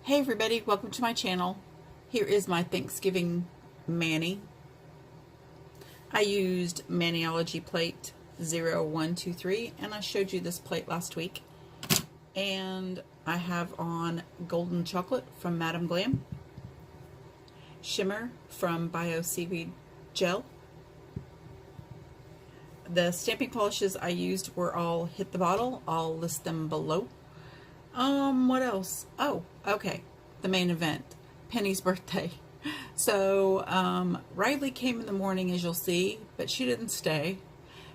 Hey everybody, welcome to my channel. Here is my Thanksgiving mani. I used Maniology plate 0123 and I showed you this plate last week. And I have on Golden Chocolate from Madam Glam, Shimmer from Bio Seaweed Gel. The stamping polishes I used were all Hit the Bottle. I'll list them below. What else? Oh, okay. The main event, Penny's birthday. So, Riley came in the morning, as you'll see, but she didn't stay.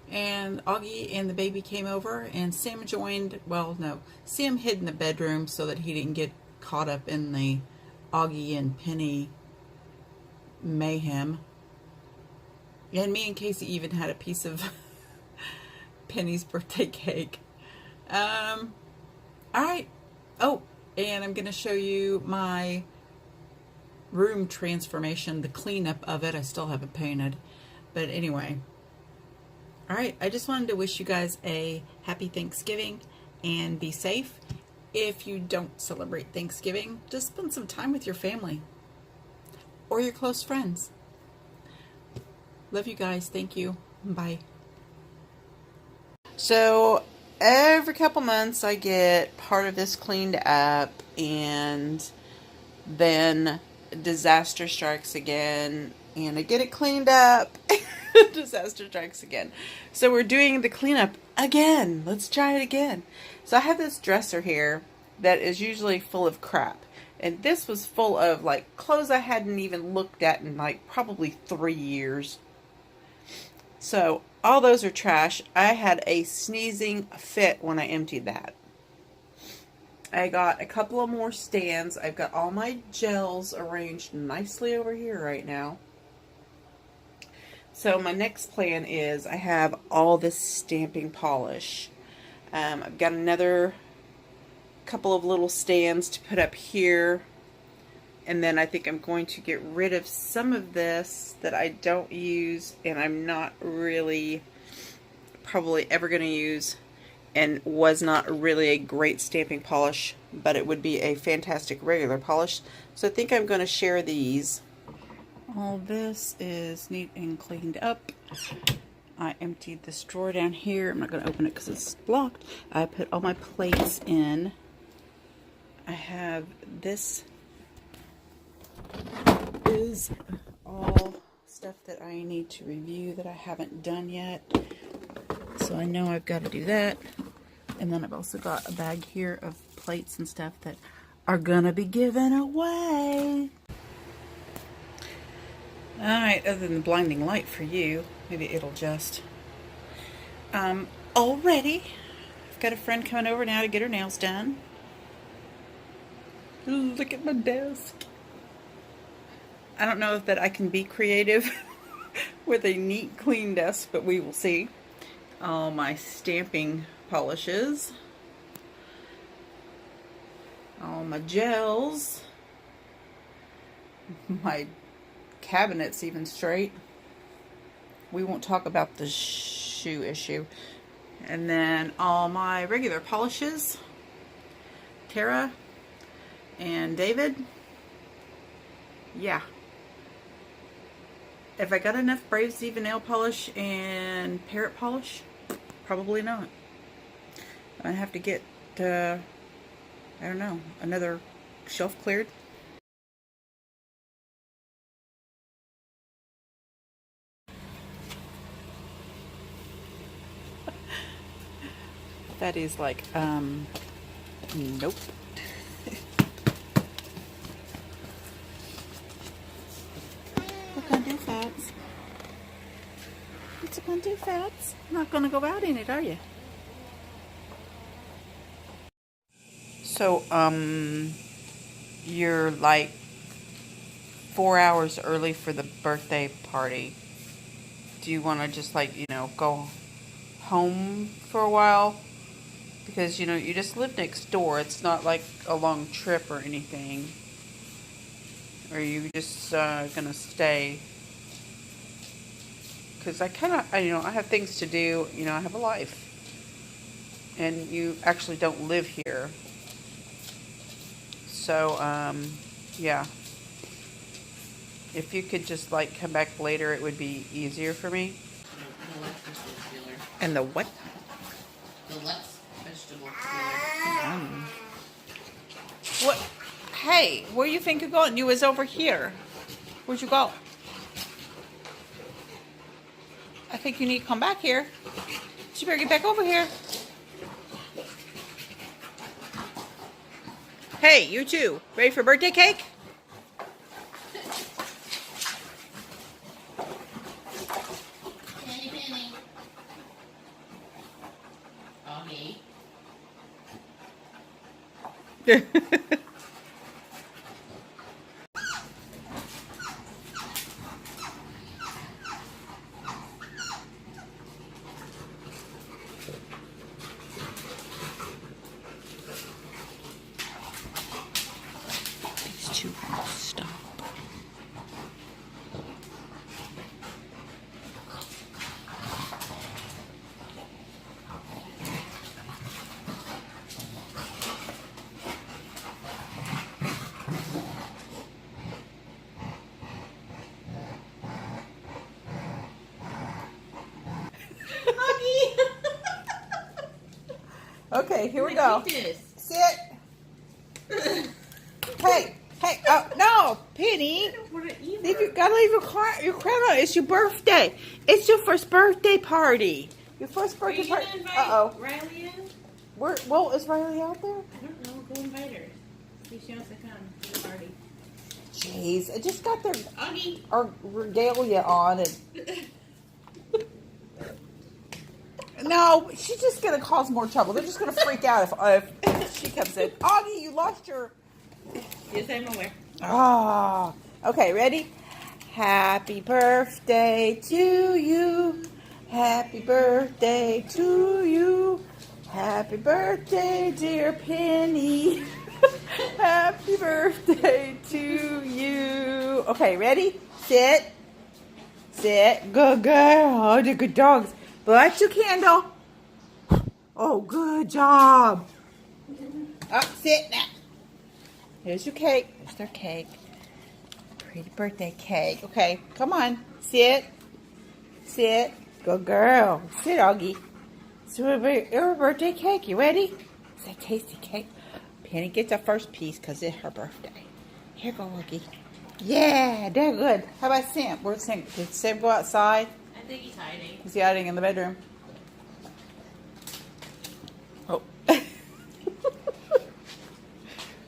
And Augie and the baby came over, and Sam joined. Well, no, Sam hid in the bedroom so that he didn't get caught up in the Augie and Penny mayhem. And me and Casey even had a piece of Penny's birthday cake. Alright. Oh, and I'm going to show you my room transformation, the cleanup of it. I still haven't painted. But anyway. Alright, I just wanted to wish you guys a happy Thanksgiving and be safe. If you don't celebrate Thanksgiving, just spend some time with your family or your close friends. Love you guys. Thank you. Bye. So every couple months I get part of this cleaned up, and then disaster strikes again, and I get it cleaned up. Disaster strikes again. So we're doing the cleanup again. Let's try it again. So I have this dresser here that is usually full of crap, and this was full of like clothes I hadn't even looked at in like probably 3 years. So all those are trash. I had a sneezing fit when I emptied that. I got a couple of more stands. I've got all my gels arranged nicely over here right now. So my next plan is I have all this stamping polish. I've got another couple of little stands to put up here. And then I think I'm going to get rid of some of this that I don't use and I'm not really probably ever going to use, and was not really a great stamping polish, but it would be a fantastic regular polish. So I think I'm going to share these. All this is neat and cleaned up. I emptied this drawer down here. I'm not going to open it because it's blocked. I put all my plates in. I have this is all stuff that I need to review that I haven't done yet. So I know I've got to do that. And then I've also got a bag here of plates and stuff that are going to be given away. Alright, other than the blinding light for you, maybe it'll just. Already, I've got a friend coming over now to get her nails done. Look at my desk. I don't know if that I can be creative with a neat, clean desk, but we will see. All my stamping polishes. All my gels. My cabinet's even straight. We won't talk about the shoe issue. And then all my regular polishes. Tara and David. Yeah. If I got enough Braves Even nail polish and parrot polish, probably not. I have to get, I don't know, another shelf cleared. That is like, nope. What gonna do, Fats? What's it gonna do, Fats? Not gonna go out in it, are you? So, you're like 4 hours early for the birthday party. Do you want to just like, you know, go home for a while? Because, you know, you just live next door. It's not like a long trip or anything. Or are you just gonna stay? Because I kind of, you know, I have things to do. You know, I have a life. And you actually don't live here. So, yeah. If you could just like come back later, it would be easier for me. And the what? The Lux vegetable peeler. What? Hey, where you think you're going? You was over here. Where'd you go? I think you need to come back here. You better get back over here. Hey, you too. Ready for birthday cake? Penny, penny. Okay. These two won't stop. Okay, here we go. Sit. Hey, oh no, Penny. I don't want to eat You gotta leave your crown on. It's your birthday. It's your first birthday party. Your first birthday party. Uh-oh. Riley in? Well, is Riley out there? I don't know. Go invite her. See if she wants to come to the party. Jeez, I just got their Augie. regalia on and no, she's just gonna cause more trouble. They're just gonna freak out if she comes in. Augie, you lost your. Yes, I'm aware. Ah, okay, ready? Happy birthday to you. Happy birthday to you. Happy birthday, dear Penny. Happy birthday to you. Okay, ready? Sit. Sit. Good girl. Oh, the good dogs. Light your candle. Oh, good job. Up, sit now. Here's your cake. Here's their cake. Pretty birthday cake. Okay, come on. Sit. Sit. Good girl. Sit, Augie. So your birthday cake. You ready? It's a tasty cake. Penny gets the first piece because it's her birthday. Here go, Augie. Yeah, they're good. How about Sam? Where's Sam? Did Sam go outside? I think he's hiding. Is he hiding in the bedroom? Oh.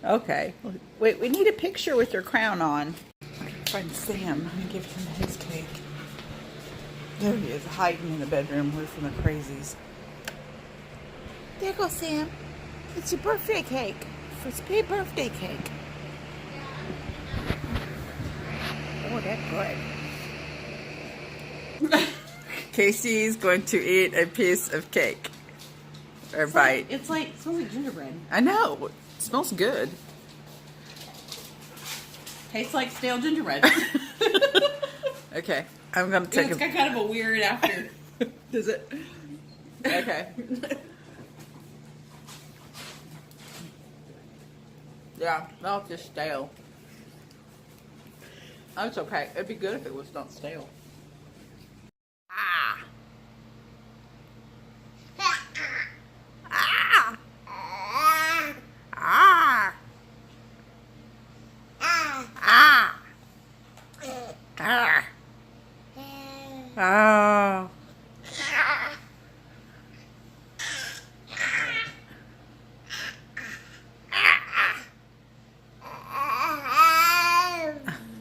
Okay. Wait, we need a picture with your crown on. I can find Sam. Let me give him his cake. There he is, hiding in the bedroom with some of the crazies. There goes Sam. It's your birthday cake. First big birthday cake. Oh, that's good. Casey's going to eat a piece of cake. Or bite. It smells like gingerbread. I know. It smells good. Tastes like stale gingerbread. Okay. I'm going to take It's got kind of a weird after. Does it? Okay. Yeah, that's just stale. That's okay. It'd be good if it was not stale. Ah. Ah. Ah. Ah. Ah. Ah.